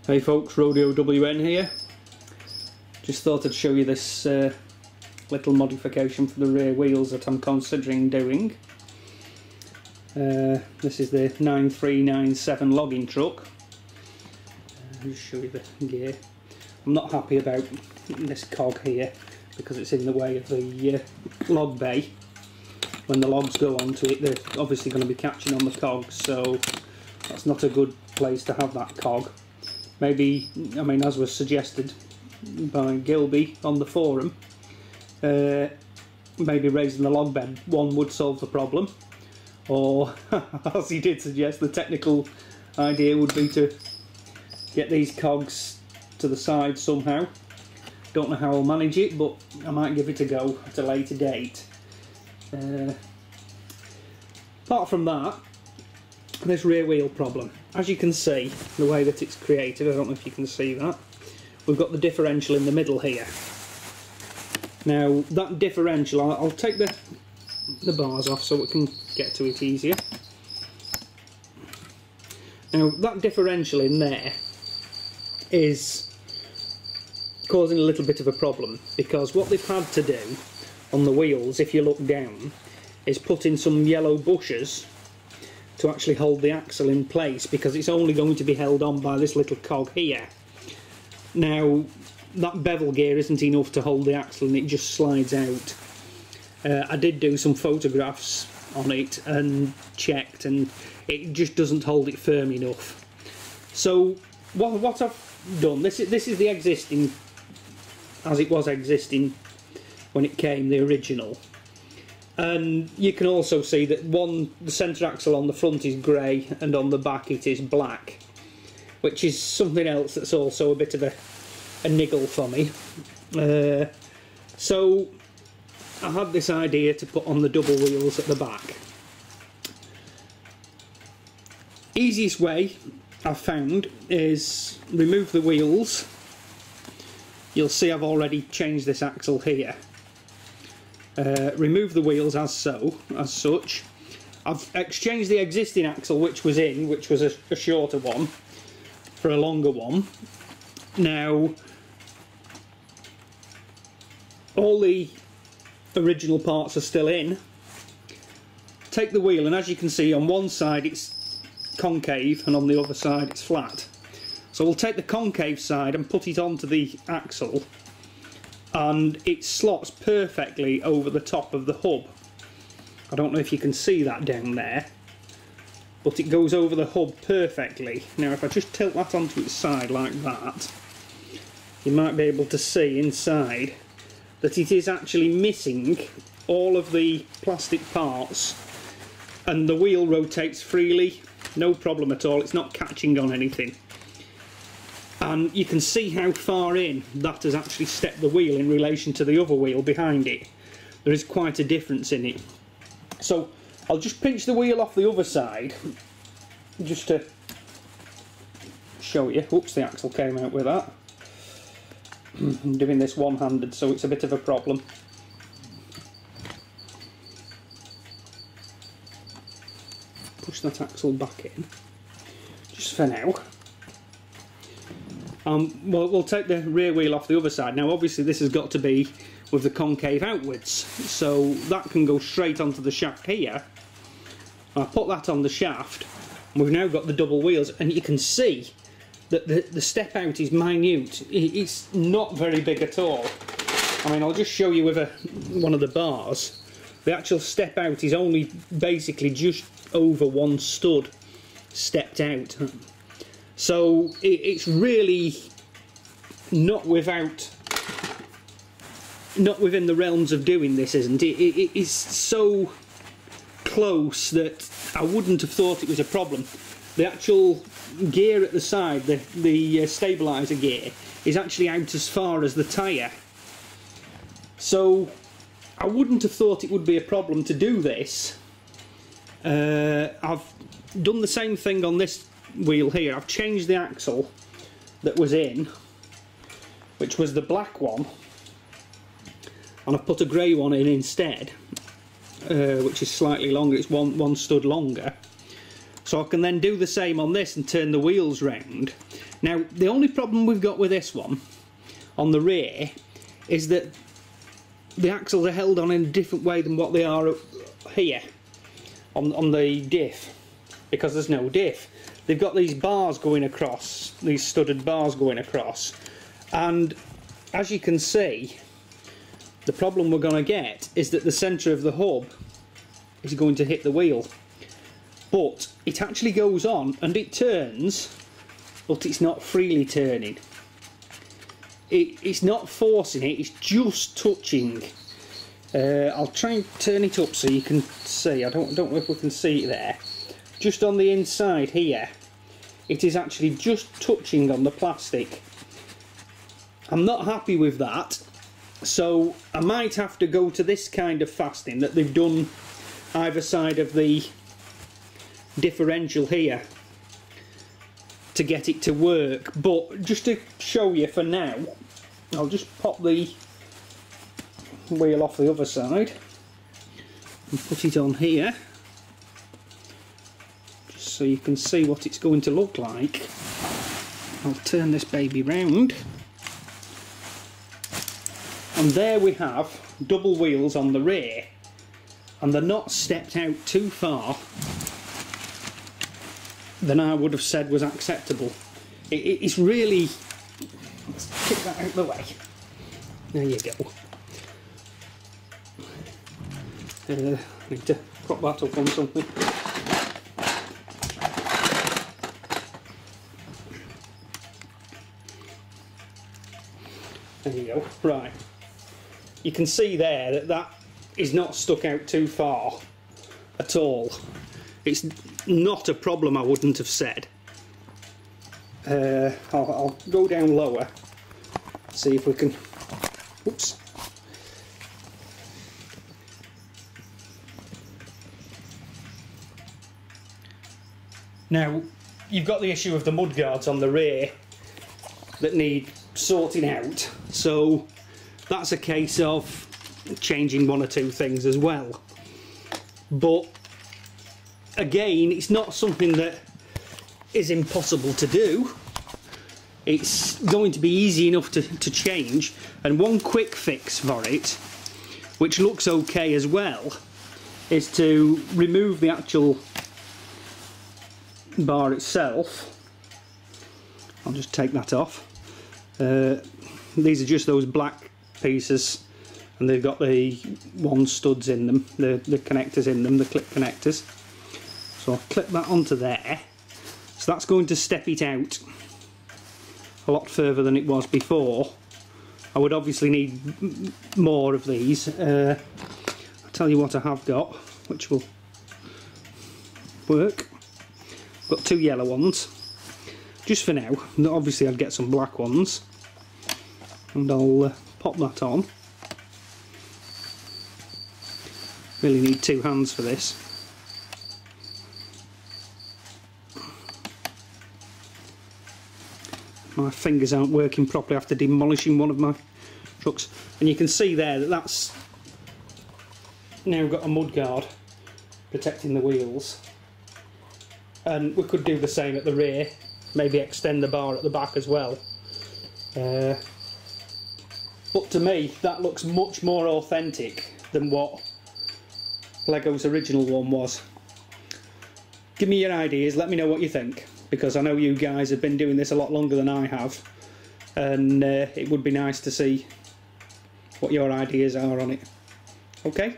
Hey folks, Rodeo WN here. Just thought I'd show you this little modification for the rear wheels that I'm considering doing. This is the 9397 logging truck. I'll just show you the gear. I'm not happy about this cog here because it's in the way of the log bay. When the logs go onto it, they're obviously going to be catching on the cogs, so that's not a good place to have that cog. Maybe, I mean, as was suggested by Gilby on the forum, maybe raising the log bed one would solve the problem, or as he did suggest, the technical idea would be to get these cogs to the side somehow. Don't know how I'll manage it, but I might give it a go at a later date. Apart from that, this rear wheel problem, as you can see, the way that it's created, I don't know if you can see that, we've got the differential in the middle here. Now that differential, I'll take the bars off so we can get to it easier. Now that differential in there is causing a little bit of a problem, because what they've had to do on the wheels, if you look down, is put in some yellow bushes to actually hold the axle in place, because it's only going to be held on by this little cog here. Now that bevel gear isn't enough to hold the axle and it just slides out. I did do some photographs on it and checked, and it just doesn't hold it firm enough. So what I've done, this is the existing, as it was existing when it came, the original. And you can also see that the centre axle on the front is grey and on the back it is black, which is something else that's also a bit of a niggle for me. So I had this idea to put on the double wheels at the back. Easiest way I've found is remove the wheels. You'll see I've already changed this axle here. Remove the wheels as such. I've exchanged the existing axle which was a shorter one for a longer one. Now all the original parts are still in. Take the wheel, and as you can see, on one side it's concave and on the other side it's flat. So we'll take the concave side and put it onto the axle, and it slots perfectly over the top of the hub. I don't know if you can see that down there, but it goes over the hub perfectly. Now if I just tilt that onto its side like that, you might be able to see inside that it is actually missing all of the plastic parts, and the wheel rotates freely, no problem at all. It's not catching on anything. And you can see how far in that has actually stepped the wheel in relation to the other wheel behind it. There is quite a difference in it. So I'll just pinch the wheel off the other side just to show you. Oops, the axle came out with that. I'm doing this one-handed, so it's a bit of a problem. Push that axle back in just for now. We'll take the rear wheel off the other side. Now obviously this has got to be with the concave outwards, so that can go straight onto the shaft here. I put that on the shaft, and we've now got the double wheels, and you can see that the step out is minute. It's not very big at all. I mean, I'll just show you with one of the bars. The actual step out is only basically just over one stud stepped out. So it's really not within the realms of doing this, isn't it? It is so close that I wouldn't have thought it was a problem. The actual gear at the side, the stabiliser gear, is actually out as far as the tyre. So I wouldn't have thought it would be a problem to do this. I've done the same thing on this wheel here. I've changed the axle that was in, which was the black one, and I've put a grey one in instead, which is slightly longer. It's one stud longer. So I can then do the same on this and turn the wheels round. Now the only problem we've got with this one on the rear is that the axles are held on in a different way than what they are here on the diff, because there's no diff. They've got these bars going across, these studded bars going across, and as you can see, the problem we're going to get is that the centre of the hub is going to hit the wheel. But it actually goes on and it turns, but it's not freely turning. It's not forcing it, it's just touching. I'll try and turn it up so you can see. I don't know if we can see it there. Just on the inside here, it is actually just touching on the plastic. I'm not happy with that, so I might have to go to this kind of fastening that they've done either side of the differential here to get it to work. But just to show you for now, I'll just pop the wheel off the other side and put it on here, just so you can see what it's going to look like. I'll turn this baby round, and there we have double wheels on the rear, and they're not stepped out too far than I would have said was acceptable. It's really... Let's kick that out of the way. There you go. I need to prop that up on something. There you go. Right. You can see there that that is not stuck out too far at all. It's not a problem, I wouldn't have said. I'll go down lower, see if we can... Oops. Now, you've got the issue of the mudguards on the rear that need sorting out, so that's a case of changing one or two things as well. But again, it's not something that is impossible to do. It's going to be easy enough to change, and one quick fix for it, which looks okay as well, is to remove the actual bar itself. I'll just take that off. These are just those black pieces, and they've got the one studs in them, the connectors in them, the clip connectors. So I'll clip that onto there. So that's going to step it out a lot further than it was before. I would obviously need more of these. I'll tell you what I have got, which will work. I've got two yellow ones, just for now. Obviously I'd get some black ones, and I'll pop that on. Really need two hands for this. My fingers aren't working properly after demolishing one of my trucks. And you can see there that that's now got a mudguard protecting the wheels. And we could do the same at the rear, maybe extend the bar at the back as well. But to me, that looks much more authentic than what Lego's original one was. Give me your ideas, let me know what you think, because I know you guys have been doing this a lot longer than I have, and it would be nice to see what your ideas are on it. Okay?